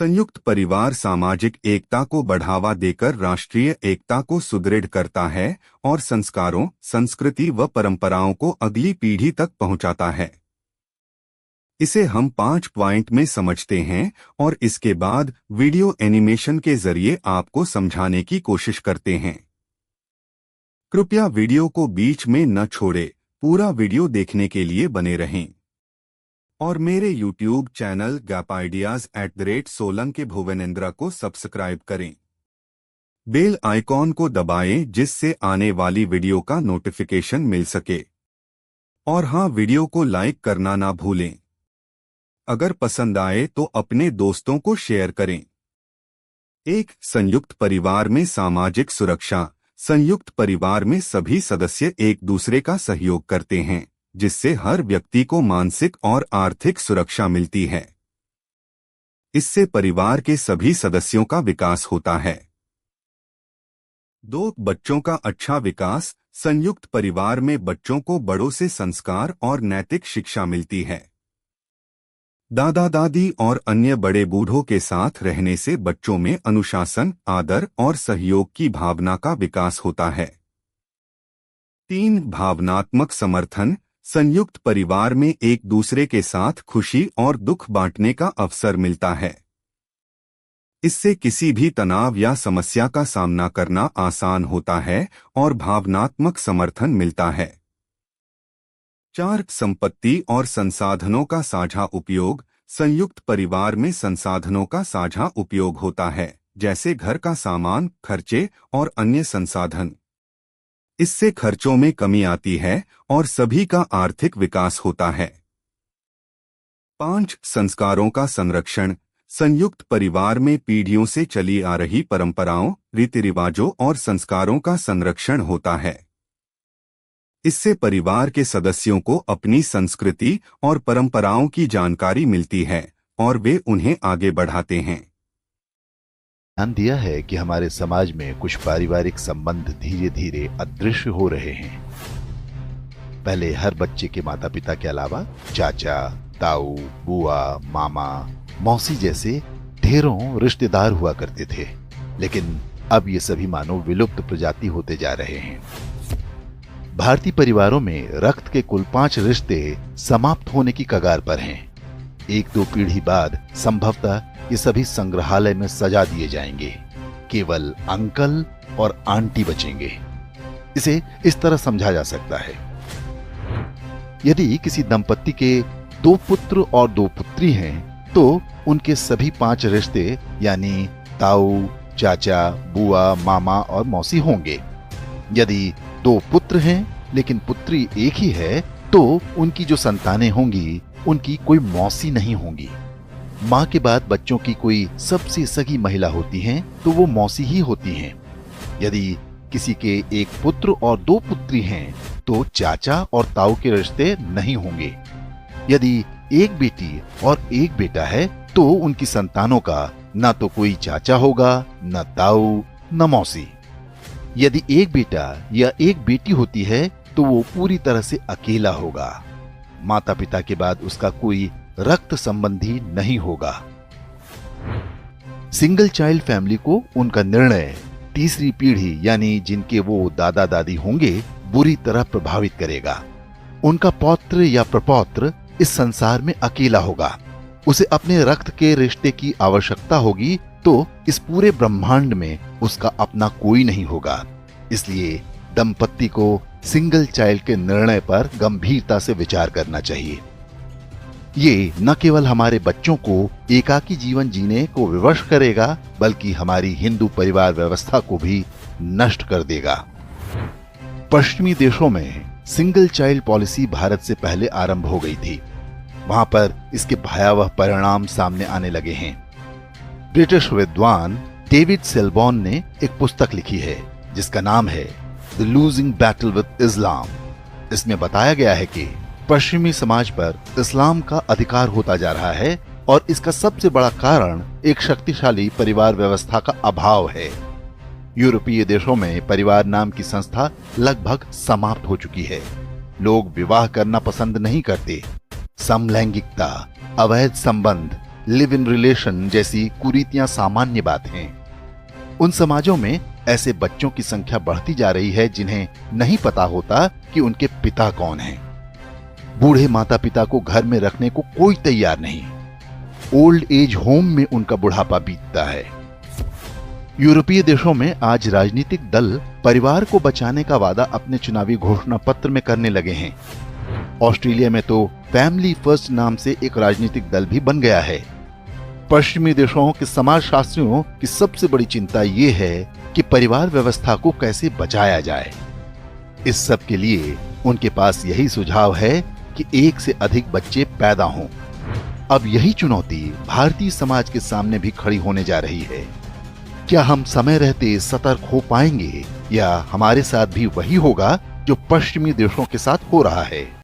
संयुक्त परिवार सामाजिक एकता को बढ़ावा देकर राष्ट्रीय एकता को सुदृढ़ करता है और संस्कारों, संस्कृति व परंपराओं को अगली पीढ़ी तक पहुंचाता है। इसे हम 5 पॉइंट में समझते हैं और इसके बाद वीडियो एनिमेशन के जरिए आपको समझाने की कोशिश करते हैं। कृपया वीडियो को बीच में न छोड़ें, पूरा वीडियो देखने के लिए बने रहें। और मेरे YouTube channel gap ideas @Solanki के भुवनेंद्र को सब्सक्राइब करें। बेल आइकॉन को दबाएं जिससे आने वाली वीडियो का नोटिफिकेशन मिल सके। और हाँ, वीडियो को लाइक करना ना भूलें। अगर पसंद आए तो अपने दोस्तों को शेयर करें। एक संयुक्त परिवार में सामाजिक सुरक्षा। संयुक्त परिवार में सभी सदस्य एक दूसरे का सहयोग करते हैं, जिससे हर व्यक्ति को मानसिक और आर्थिक सुरक्षा मिलती है। इससे परिवार के सभी सदस्यों का विकास होता है। 2. बच्चों का अच्छा विकास। संयुक्त परिवार में बच्चों को बड़ों से संस्कार और नैतिक शिक्षा मिलती है। दादा दादी और अन्य बड़े बूढ़ों के साथ रहने से बच्चों में अनुशासन, आदर और सहयोग की भावना का विकास होता है। 3. भावनात्मक समर्थन। संयुक्त परिवार में एक दूसरे के साथ खुशी और दुख बांटने का अवसर मिलता है। इससे किसी भी तनाव या समस्या का सामना करना आसान होता है और भावनात्मक समर्थन मिलता है। 4. संपत्ति और संसाधनों का साझा उपयोग। संयुक्त परिवार में संसाधनों का साझा उपयोग होता है, जैसे घर का सामान, खर्चे और अन्य संसाधन। इससे खर्चों में कमी आती है और सभी का आर्थिक विकास होता है। 5. संस्कारों का संरक्षण। संयुक्त परिवार में पीढ़ियों से चली आ रही परंपराओं, रीति रिवाजों और संस्कारों का संरक्षण होता है। इससे परिवार के सदस्यों को अपनी संस्कृति और परंपराओं की जानकारी मिलती है और वे उन्हें आगे बढ़ाते हैं। ध्यान दिया है कि हमारे समाज में कुछ पारिवारिक संबंध धीरे धीरे अदृश्य हो रहे हैं। पहले हर बच्चे के माता पिता के अलावा चाचा, ताऊ, बुआ, मामा, मौसी जैसे ढेरों रिश्तेदार हुआ करते थे, लेकिन अब ये सभी मानो विलुप्त प्रजाति होते जा रहे हैं। भारतीय परिवारों में रक्त के कुल 5 रिश्ते समाप्त होने की कगार पर हैं। 1-2 पीढ़ी बाद संभवतः ये सभी संग्रहालय में सजा दिए जाएंगे। केवल अंकल और आंटी बचेंगे। इसे इस तरह समझा जा सकता है, यदि किसी दंपत्ति के 2 पुत्र और 2 पुत्री हैं, तो उनके सभी 5 रिश्ते यानी ताऊ, चाचा, बुआ, मामा और मौसी होंगे। यदि 2 पुत्र हैं लेकिन पुत्री एक ही है, तो उनकी जो संतानें होंगी उनकी कोई मौसी नहीं होंगी। माँ के बाद बच्चों की कोई सबसे सगी महिला होती हैं, तो वो मौसी ही होती हैं। यदि किसी के 1 पुत्र और 2 पुत्री हैं, तो चाचा और ताऊ के रिश्ते नहीं होंगे। यदि 1 बेटी और 1 बेटा है, तो उनकी संतानों का न तो कोई चाचा होगा, न ताऊ, न मौसी। यदि 1 बेटा या 1 बेटी होती है, तो वो पूरी तरह से अकेला होगा। माता पिता के बाद उसका कोई रक्त संबंधी नहीं होगा। सिंगल चाइल्ड फैमिली को उनका निर्णय तीसरी पीढ़ी यानी जिनके वो दादा दादी होंगे बुरी तरह प्रभावित करेगा। उनका पौत्र या प्रपौत्र इस संसार में अकेला होगा। उसे अपने रक्त के रिश्ते की आवश्यकता होगी, तो इस पूरे ब्रह्मांड में उसका अपना कोई नहीं होगा। इसलिए दंपत्ति को सिंगल चाइल्ड के निर्णय पर गंभीरता से विचार करना चाहिए। ये न केवल हमारे बच्चों को एकाकी जीवन जीने को विवश करेगा, बल्कि हमारी हिंदू परिवार व्यवस्था को भी नष्ट कर देगा। पश्चिमी देशों में सिंगल चाइल्ड पॉलिसी भारत से पहले आरंभ हो गई थी। वहां पर इसके भयावह परिणाम सामने आने लगे हैं। ब्रिटिश विद्वान डेविड सेलबॉर्न ने एक पुस्तक लिखी है जिसका नाम है द लूजिंग बैटल विद इस्लाम। इसमें बताया गया है कि पश्चिमी समाज पर इस्लाम का अधिकार होता जा रहा है और इसका सबसे बड़ा कारण एक शक्तिशाली परिवार व्यवस्था का अभाव है। यूरोपीय देशों में परिवार नाम की संस्था लगभग समाप्त हो चुकी है। लोग विवाह करना पसंद नहीं करते। समलैंगिकता, अवैध संबंध लिव इन रिलेशन जैसी कुरीतियां सामान्य बात हैं। उन समाजों में ऐसे बच्चों की संख्या बढ़ती जा रही है जिन्हें नहीं पता होता कि उनके पिता कौन हैं। बूढ़े माता पिता को घर में रखने को कोई तैयार नहीं। ओल्ड एज होम में उनका बुढ़ापा बीतता है। यूरोपीय देशों में आज राजनीतिक दल परिवार को बचाने का वादा अपने चुनावी घोषणा पत्र में करने लगे हैं। ऑस्ट्रेलिया में तो फैमिली फर्स्ट नाम से एक राजनीतिक दल भी बन गया है। पश्चिमी देशों के समाजशास्त्रियों की सबसे बड़ी चिंता यह है कि परिवार व्यवस्था को कैसे बचाया जाए। इस सब के लिए उनके पास यही सुझाव है कि एक से अधिक बच्चे पैदा हों। अब यही चुनौती भारतीय समाज के सामने भी खड़ी होने जा रही है। क्या हम समय रहते सतर्क हो पाएंगे या हमारे साथ भी वही होगा जो पश्चिमी देशों के साथ हो रहा है?